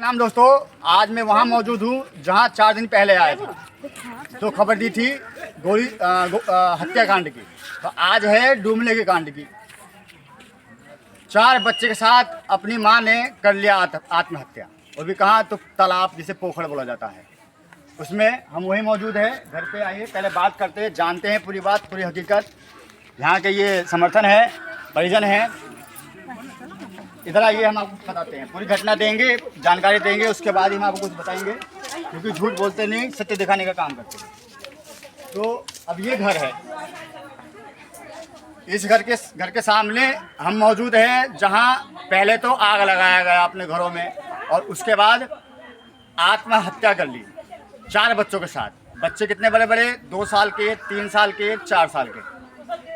नाम दोस्तों, आज मैं वहाँ मौजूद हूँ जहाँ 4 दिन पहले आया था। तो खबर दी थी हत्याकांड की, तो आज है डूबने के कांड की। 4 बच्चे के साथ अपनी माँ ने कर लिया आत्महत्या, वो भी कहाँ, तो तालाब जिसे पोखर बोला जाता है उसमें। हम वही मौजूद है, घर पे आइए, पहले बात करते हैं, जानते हैं पूरी बात, पूरी हकीकत। यहाँ के ये समर्थन है, परिजन है, इधर आइए, हम आपको बताते हैं, पूरी घटना देंगे, जानकारी देंगे, उसके बाद ही हम आपको कुछ बताएंगे, क्योंकि झूठ बोलते नहीं, सत्य दिखाने का काम करते हैं। तो अब ये घर है, इस घर के सामने हम मौजूद हैं, जहां पहले तो आग लगाया गया अपने घरों में, और उसके बाद आत्महत्या कर ली 4 बच्चों के साथ। बच्चे कितने बड़े बड़े, 2 साल के, 3 साल के, 4 साल के,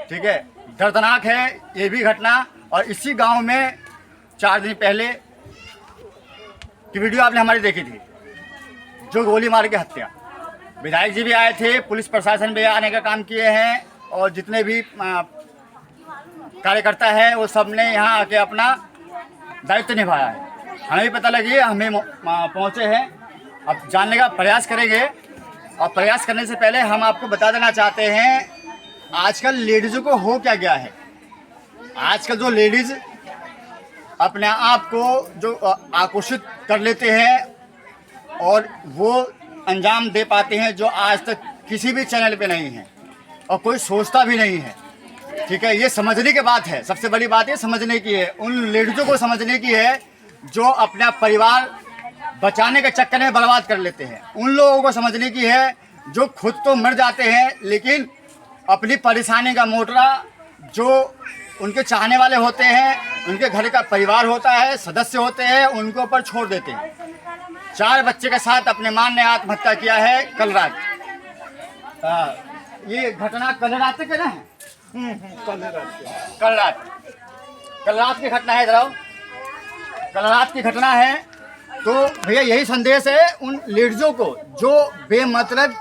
ठीक है। दर्दनाक है ये भी घटना। और इसी गांव में 4 दिन पहले की वीडियो आपने हमारी देखी थी, जो गोली मार के हत्या। विधायक जी भी आए थे, पुलिस प्रशासन भी आने का काम किए हैं, और जितने भी कार्यकर्ता है वो सब ने यहाँ आके अपना दायित्व निभाया है। हमें भी पता लगी, हमें पहुँचे हैं, अब जानने का प्रयास करेंगे। और प्रयास करने से पहले हम आपको बता देना चाहते हैं, आजकल लेडीज़ों को हो क्या गया है। आजकल जो लेडीज़ अपने आप को जो आकर्षित कर लेते हैं और वो अंजाम दे पाते हैं जो आज तक किसी भी चैनल पे नहीं है और कोई सोचता भी नहीं है, ठीक है। ये समझने की बात है, सबसे बड़ी बात ये समझने की है, उन लेडीज़ों को समझने की है जो अपना परिवार बचाने के चक्कर में बर्बाद कर लेते हैं। उन लोगों को समझने की है जो खुद तो मर जाते हैं, लेकिन अपनी परेशानी का मोटरा जो उनके चाहने वाले होते हैं, उनके घर का परिवार होता है, सदस्य होते हैं, उनके ऊपर छोड़ देते हैं। 4 बच्चे के साथ अपने मां ने आत्महत्या किया है कल रात। ये घटना कल रात के ना है, कल रात की घटना है। जरा कल रात की घटना है। तो भैया यही संदेश है उन लेडीज़ों को जो बेमतलब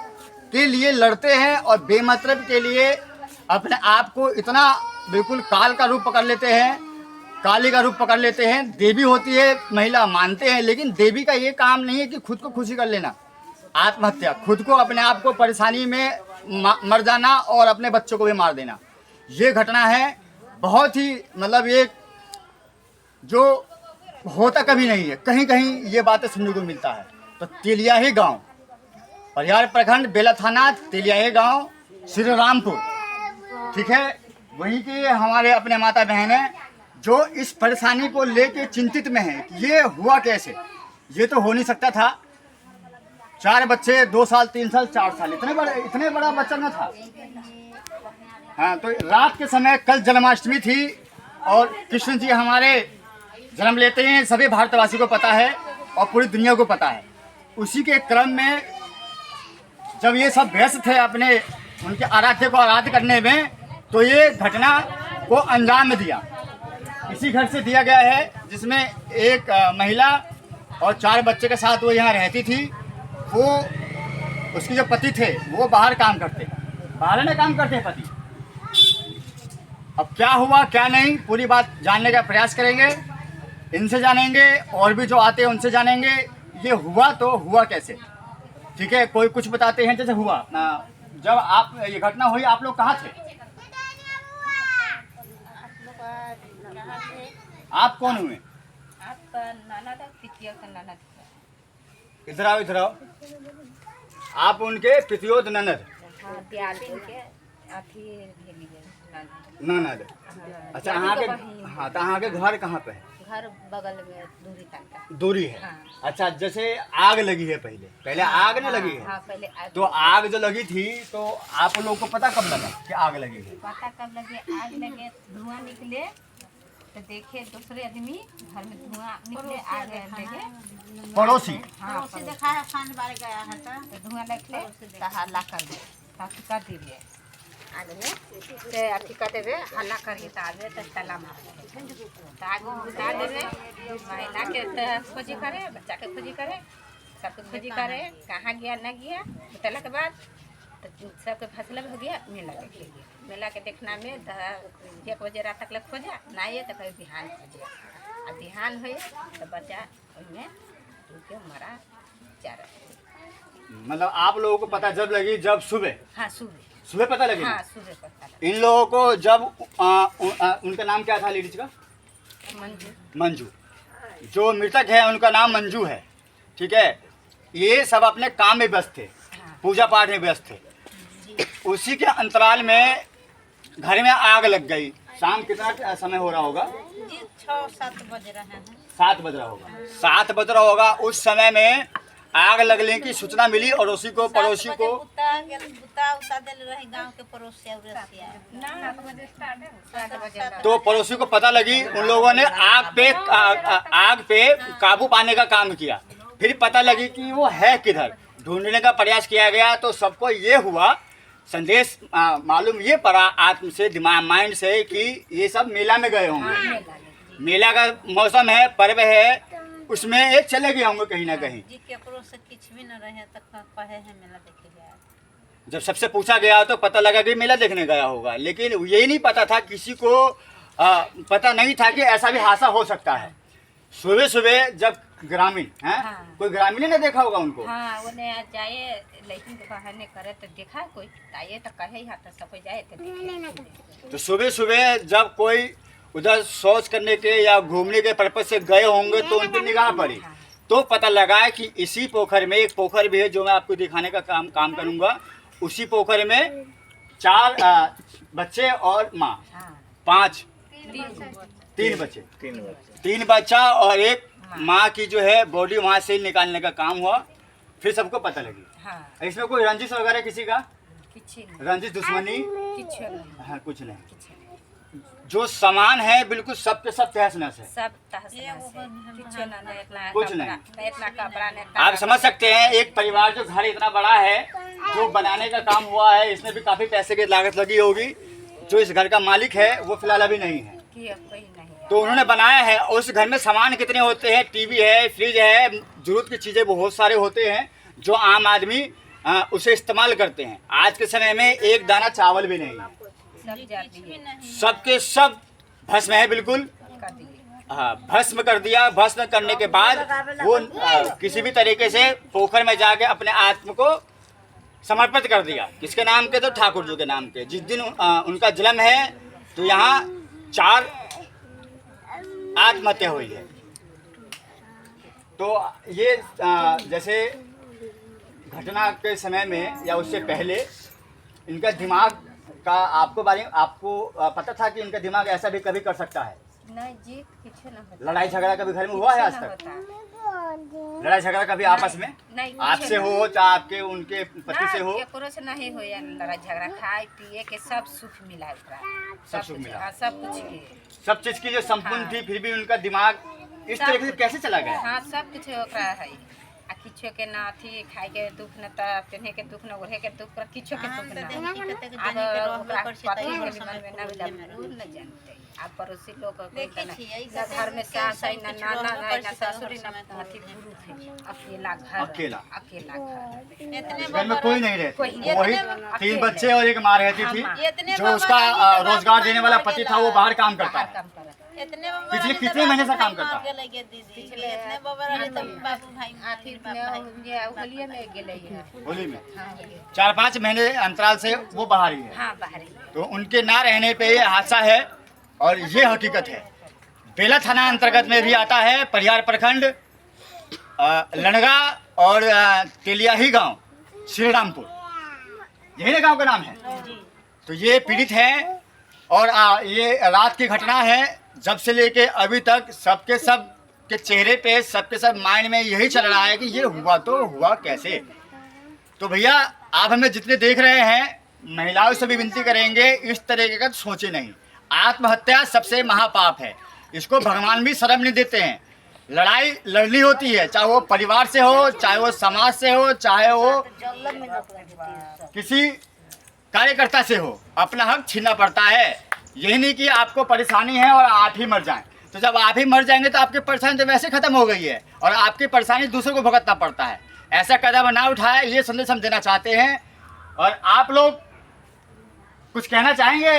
के लिए लड़ते हैं और बेमतलब के लिए अपने आप को इतना बिल्कुल काल का रूप पकड़ लेते हैं, काली का रूप पकड़ लेते हैं। देवी होती है महिला, मानते हैं, लेकिन देवी का ये काम नहीं है कि खुद को खुशी कर लेना, आत्महत्या, खुद को अपने आप को परेशानी में मर जाना और अपने बच्चों को भी मार देना। ये घटना है बहुत ही मतलब एक जो होता कभी नहीं है, कहीं कहीं ये बातें सुनने को मिलता है। तो तेलियाही गांव, परिहार प्रखंड, बेला थाना, तेलियाही गांव, श्री रामपुर, ठीक है, वहीं के हमारे अपने माता बहन हैं जो इस परेशानी को लेके चिंतित में हैं कि ये हुआ कैसे। ये तो हो नहीं सकता था। 4 बच्चे, 2 साल, 3 साल, 4 साल, इतने बड़ा बच्चा न था। हाँ, तो रात के समय कल जन्माष्टमी थी और कृष्ण जी हमारे जन्म लेते हैं, सभी भारतवासी को पता है और पूरी दुनिया को पता है। उसी के क्रम में जब ये सब व्यस्त थे अपने उनके आराध्य को आराध्य करने में, तो ये घटना को अंजाम दिया। इसी घर से दिया गया है जिसमें एक महिला और 4 बच्चे के साथ वो यहाँ रहती थी। वो उसके जो पति थे वो बाहर काम करते, बाहर में काम करते हैं पति। अब क्या हुआ क्या नहीं, पूरी बात जानने का प्रयास करेंगे, इनसे जानेंगे और भी जो आते हैं उनसे जानेंगे ये हुआ तो हुआ कैसे, ठीक है। कोई कुछ बताते हैं जैसे हुआ जब आप ये घटना हुई आप लोग कहाँ थे? आप कौन हुए? इधर आओ, इधर आओ। आप उनके पितियोत ननद? ननद। अच्छा, यहाँ के, हाँ, तो यहाँ के घर कहाँ पे है? घर बगल में दूरी है। हाँ। अच्छा, जैसे आग लगी है, पहले आग नहीं लगी है? हाँ, पहले आग। तो आग जो लगी थी तो आप लोगों को पता कब लगा कि आग लगी है? पता कब लगे, आग लगे, धुआं निकले तो देखे दूसरे आदमी घर में धुआं निकले, आग लगे, पड़ोसी, हाँ, देखा है, खान बार गया है तो धुआं निकले तो हल्ला कर दे, ताकि कर दिए आग में से अथी कर देवे, हल्ला कर हितावे तो तला मार तो आग बुझा देवे। महिला के खोजी करे, बच्चा के खोजी करे, सबके खोजी करे, कहाँ गया न गया। बुतला के बाद तो सबके फैसला हो गया, मेला देखे गया। मेला के देखना में 1 बजे रात तक खोजा ना, ये तो कहीं बिहान खोजे, आ बिहान हुए तो बच्चा उनमें धो के हमारा चारा। मतलब आप लोगों को पता जब लगी, जब सुबह हाँ सुबह, सुबह पता लगी? हाँ सुबह पता लगा। इन लोगों को जब उनका नाम क्या था लेडीज का? मंजू। मंजू। जो मृतक है उनका नाम मंजू है, ठीक है। ये सब अपने काम में व्यस्त थे, हाँ। पूजा पाठ में व्यस्त थे। उसी के अंतराल में घर में आग लग गई। शाम कितना समय हो रहा होगा? जी 6-7 बज रहे हैं। 7 बज रहा होगा, 7 बज रहा होगा। उस समय में आग लगने की सूचना मिली और उसी को पड़ोसी को बुता दिल रहे गांव के पड़ोसी तो पड़ोसी को पता लगी। उन लोगों ने आग पे काबू पाने का काम किया। फिर पता लगी कि वो है किधर, ढूंढने का प्रयास किया गया। तो सबको ये हुआ संदेश मालूम ये पड़ा आत्म से, दिमाग माइंड से कि ये सब मेला में गए होंगे। मेला का मौसम है, पर्व है, उसमें एक चले गए होंगे कहीं ना कहीं। जी केकरो से कुछ भी न रहे तक कहे है मेला देखे गया। जब सबसे पूछा गया तो पता लगा कि मेला देखने गया होगा, लेकिन यही नहीं पता था, किसी को पता नहीं था कि ऐसा भी हादसा हो सकता है। सुबह सुबह जब ग्रामीण हैं, हाँ। कोई ग्रामीण ने देखा होगा उनको। हाँ उन्हें जाए लेकिन बहाने करे तो देखा कोई ताये तो कहे हाथ तो सब जाए तो तो सुबह सुबह जब कोई उधर शौच करने के या घूमने के पर्पज से गए होंगे तो उन पर निगाह पड़ी। तो पता लगा कि इसी पोखर में एक पोखर भी है जो मैं आपको दिखाने का काम करूंगा। उसी पोखर में 4 बच्चे और माँ, 5 3 बच्चे, 3 बच्चा और एक माँ की जो है बॉडी वहाँ से निकालने का काम हुआ। फिर सबको पता लगी। हाँ। इसमें कोई रंजिश वगैरह किसी का? रंजिश दुश्मनी? हाँ कुछ नहीं। जो सामान है बिल्कुल सब के सब तहस नहस है, सब तहस नहस है। कुछ नहीं। आप समझ सकते हैं एक परिवार जो घर इतना बड़ा है, जो बनाने का काम हुआ है, इसमें भी काफी पैसे की लागत लगी होगी। जो इस घर का मालिक है वो फिलहाल अभी नहीं है, तो उन्होंने बनाया है। उस घर में सामान कितने होते हैं? टीवी है, फ्रिज है, जरूरत की चीजें बहुत सारे होते हैं जो आम आदमी उसे इस्तेमाल करते हैं। आज के समय में एक दाना चावल भी नहीं है, सबके सब भस्म है बिल्कुल। हाँ भस्म कर दिया। भस्म करने के बाद वो किसी भी तरीके से पोखर में जाके अपने आत्म को समर्पित कर दिया। किसके नाम के? तो ठाकुर जी के नाम के। जिस दिन उनका जन्म है तो यहाँ 4 आत्महत्या हुई है। तो ये जैसे घटना के समय में या उससे पहले इनका दिमाग का आपको पता था कि इनका दिमाग ऐसा भी कभी कर सकता है? नहीं जी कुछ ना होता। लड़ाई झगड़ा कभी घर में हुआ है आज तक? लड़ाई झगड़ा कभी आपस में आपसे हो चाहे आपके उनके पति से हो? केकरो से नहीं हो या लड़ाई झगड़ा, खाए पिए के सब सुख मिला ओकरा। सब सुख मिला। हाँ, सब कुछ के सब चीज की जो संपूर्ण थी, फिर भी उनका दिमाग इस तरीके से कैसे चला गया? हाँ सब कुछ ओकरा है। आ किछो के ना थी खाए के दुख न त पहने के दुख न ओढ़े के दुख, किछो के दुख न। अब ओकरा पति के मन में ना न जानते। आप पड़ोसी लोग घर में सास है ना नाना है ना ससुर ना अथी गुरु थे। अकेला घर, अकेला घर, घर में कोई नहीं रहता। वही 3 बच्चे और एक माँ रहती थी। जो उसका रोजगार देने वाला पति था वो बाहर काम करता है। पिछले कितने महीने से काम करता है? होली में 4-5 महीने अंतराल से वो बाहर ही है। तो उनके ना रहने पे ये हादसा है और ये हकीकत है। बेला थाना अंतर्गत में भी आता है, परिहार प्रखंड, लनगा और तेलियाही गांव, श्री रामपुर, यही ना गांव का नाम है। तो ये पीड़ित है और ये रात की घटना है। जब से लेके अभी तक सबके सब के चेहरे पे, सबके सब माइंड में यही चल रहा है कि ये हुआ तो हुआ कैसे। तो भैया आप हमें जितने देख रहे हैं, महिलाओं से भी विनती करेंगे इस तरीके का सोचे नहीं। आत्महत्या सबसे महापाप है, इसको भगवान भी शर्म नहीं देते हैं। लड़ाई लड़नी होती है, चाहे वो परिवार से हो, चाहे वो समाज से हो, चाहे वो किसी कार्यकर्ता से हो, अपना हक छीनना पड़ता है। यही नहीं कि आपको परेशानी है और आप ही मर जाएं। तो जब आप ही मर जाएंगे तो आपकी परेशानी तो वैसे खत्म हो गई है और आपकी परेशानी दूसरों को भुगतना पड़ता है। ऐसा कदम ना उठाए, ये संदेश हम देना चाहते हैं। और आप लोग कुछ कहना चाहेंगे?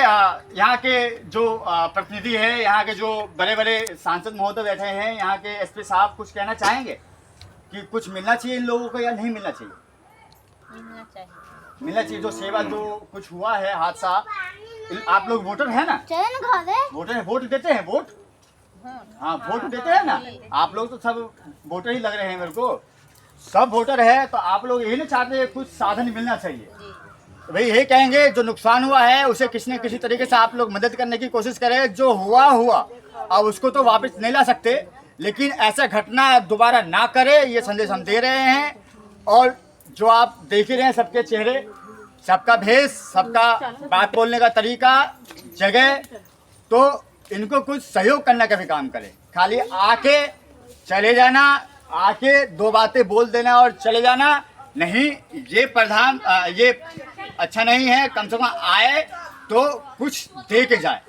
यहाँ के जो प्रतिनिधि है, यहाँ के जो बड़े बड़े सांसद महोदय बैठे हैं, यहाँ के एसपी साहब कुछ कहना चाहेंगे? कि कुछ मिलना चाहिए इन लोगों को या नहीं मिलना चाहिए? मिलना चाहिए। मिलना चाहिए। जो सेवा जो कुछ हुआ है हादसा, आप लोग वोटर हैं ना? वोटर हैं, वोट देते हैं, वोट? हाँ, वोट देते हैं ना? आप लोग तो सब वोटर ही लग रहे हैं मेरे को। सब वोटर है तो आप लोग यही ना चाहते हैं कुछ साधन मिलना चाहिए। तो भाई यही कहेंगे जो नुकसान हुआ है उसे किसी न किसी तरीके से आप लोग मदद करने की कोशिश करें। जो हुआ अब उसको तो वापस नहीं ला सकते, लेकिन ऐसा घटना दोबारा ना करे ये संदेश हम दे रहे हैं। और जो आप देख ही रहे हैं सबके चेहरे, सबका भेष, सबका बात बोलने का तरीका, जगह, तो इनको कुछ सहयोग करने का भी काम करें। खाली आके चले जाना, आके दो बातें बोल देना और चले जाना नहीं, ये प्रधान ये अच्छा नहीं है। कम से कम आए तो कुछ दे के जाए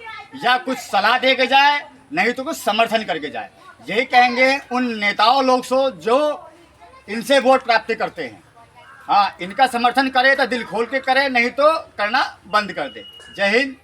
या कुछ सलाह दे के जाए, नहीं तो कुछ समर्थन करके जाए। यही कहेंगे उन नेताओं लोग से जो इनसे वोट प्राप्त करते हैं। हाँ, इनका समर्थन करे तो दिल खोल के करे, नहीं तो करना बंद कर दे। जय हिंद।